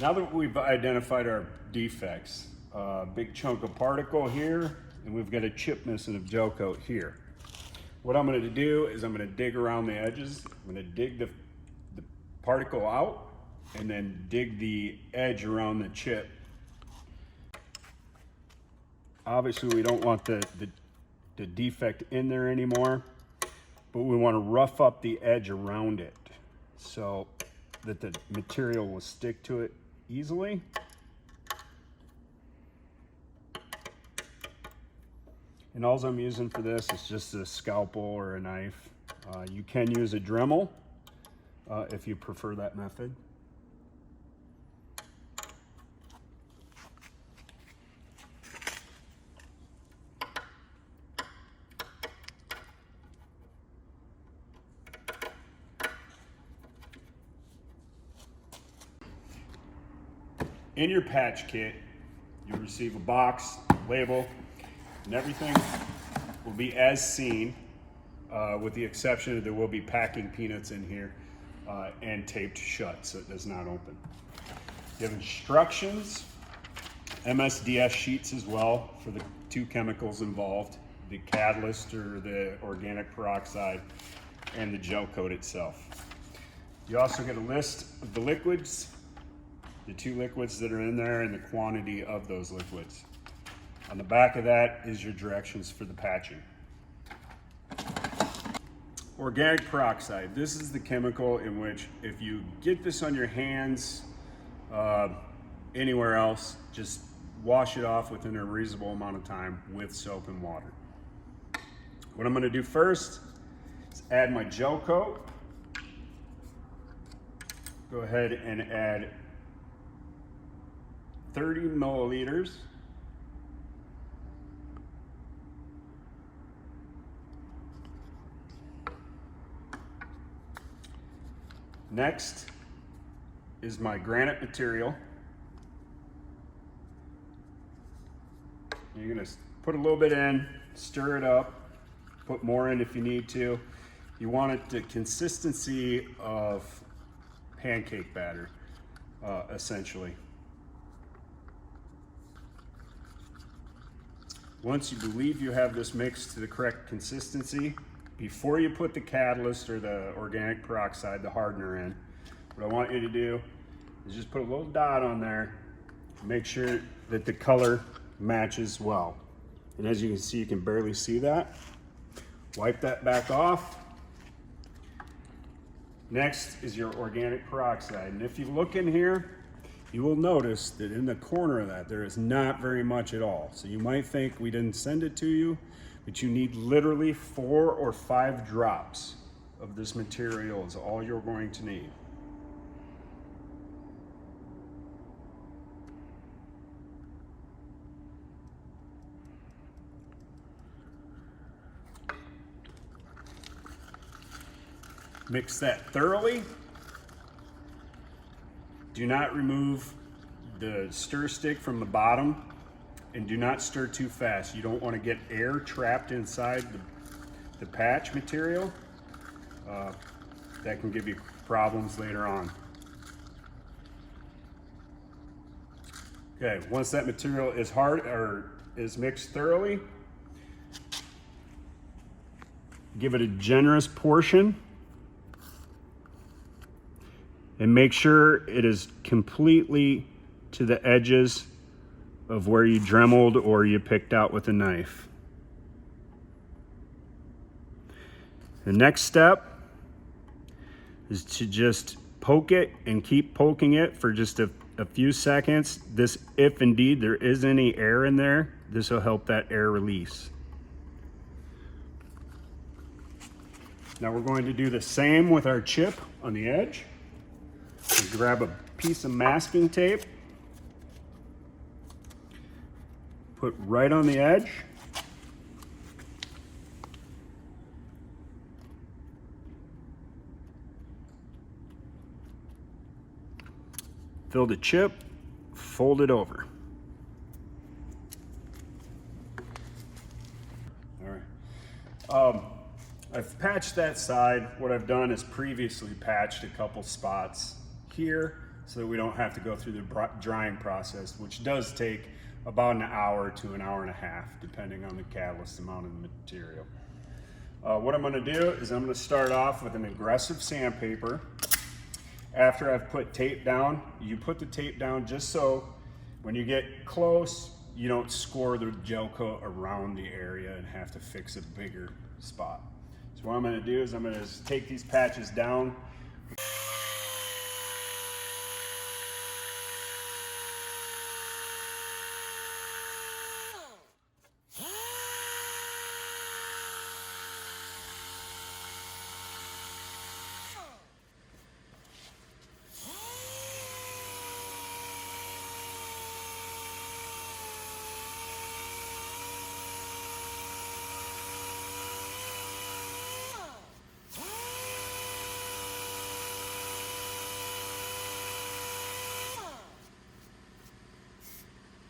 Now that we've identified our defects, a big chunk of particle here, and we've got a chip missing of gel coat here. What I'm going to do is I'm going to dig around the edges. I'm going to dig the particle out and then dig the edge around the chip. Obviously we don't want the defect in there anymore, but we want to rough up the edge around it so that the material will stick to it easily. And all I'm using for this is just a scalpel or a knife. You can use a Dremel if you prefer that method. In your patch kit, you'll receive a box, label, and everything will be as seen, with the exception that there will be packing peanuts in here and taped shut so it does not open. You have instructions, MSDS sheets as well for the two chemicals involved, the catalyst or the organic peroxide and the gel coat itself. You also get a list of the liquids, the two liquids that are in there and the quantity of those liquids. On the back of that is your directions for the patching. Organic peroxide. This is the chemical in which if you get this on your hands, anywhere else, just wash it off within a reasonable amount of time with soap and water. What I'm going to do first is add my gel coat. Go ahead and add 30 milliliters. Next is my granite material. You're gonna put a little bit in, stir it up, put more in if you need to. You want it the consistency of pancake batter, essentially. Once you believe you have this mixed to the correct consistency, before you put the catalyst or the organic peroxide, the hardener in, what I want you to do is just put a little dot on there, make sure that the color matches well. And as you can see, you can barely see that. Wipe that back off. Next is your organic peroxide. And if you look in here, you will notice that in the corner of that, there is not very much at all. So you might think we didn't send it to you, but you need literally 4 or 5 drops of this material is all you're going to need. Mix that thoroughly. Do not remove the stir stick from the bottom and do not stir too fast. You don't want to get air trapped inside the patch material. That can give you problems later on. Okay, once that material is hard or is mixed thoroughly, give it a generous portion and make sure it is completely to the edges of where you dremeled or you picked out with a knife. The next step is to just poke it and keep poking it for just a few seconds. This, if indeed there is any air in there, this will help that air release. Now we're going to do the same with our chip on the edge. We'll grab a piece of masking tape, put right on the edge. Fill the chip, fold it over. All right. I've patched that side. What I've done is previously patched a couple spots here so that we don't have to go through the drying process, which does take about an hour to an hour and a half, depending on the catalyst amount of the material. What I'm going to do is I'm going to start off with an aggressive sandpaper. After I've put tape down, you put the tape down just so when you get close, you don't score the gel coat around the area and have to fix a bigger spot. So what I'm going to do is I'm going to take these patches down.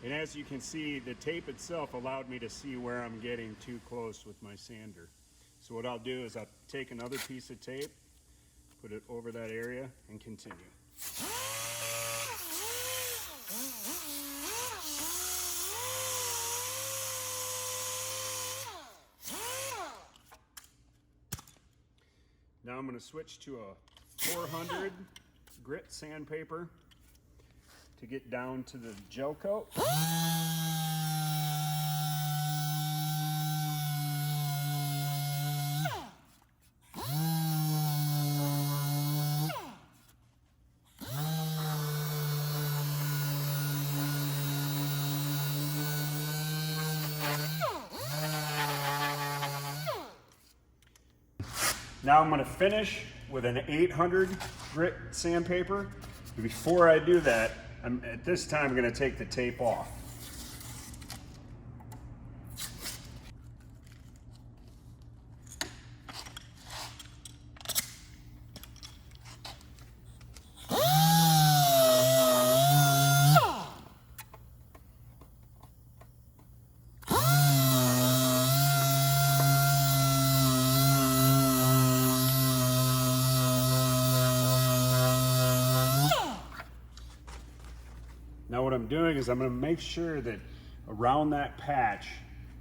And as you can see, the tape itself allowed me to see where I'm getting too close with my sander. So what I'll do is I'll take another piece of tape, put it over that area, and continue. Now I'm going to switch to a 400 grit sandpaper to get down to the gel coat. Now I'm going to finish with an 800 grit sandpaper. Before I do that, at this time I'm going to take the tape off. Now what I'm doing is I'm going to make sure that around that patch,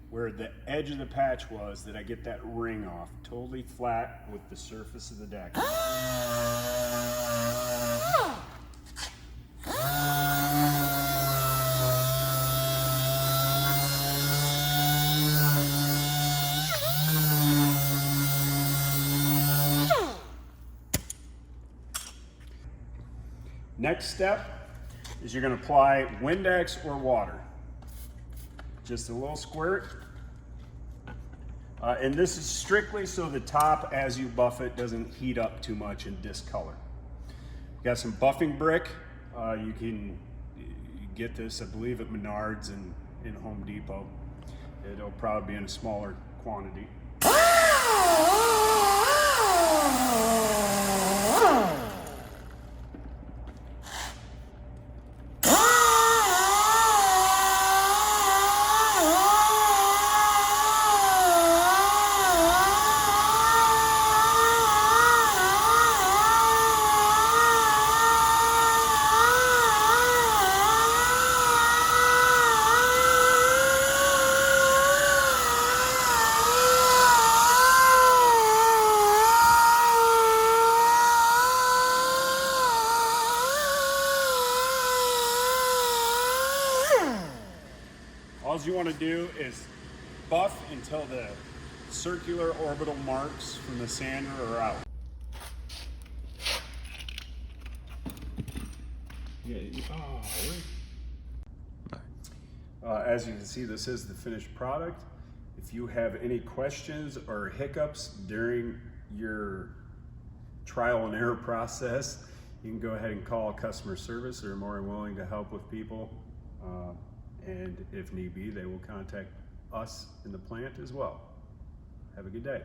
where the edge of the patch was, that I get that ring off, totally flat with the surface of the deck. Next step is you're going to apply Windex or water. Just a little squirt. And this is strictly so the top, as you buff it, doesn't heat up too much and discolor. Got some buffing brick. You can get this, I believe, at Menards and in Home Depot. It'll probably be in a smaller quantity. All you want to do is buff until the circular orbital marks from the sander are out. As you can see, this is the finished product. If you have any questions or hiccups during your trial and error process, you can go ahead and call customer service. They're more than willing to help with people. And if need be, they will contact us in the plant as well. Have a good day.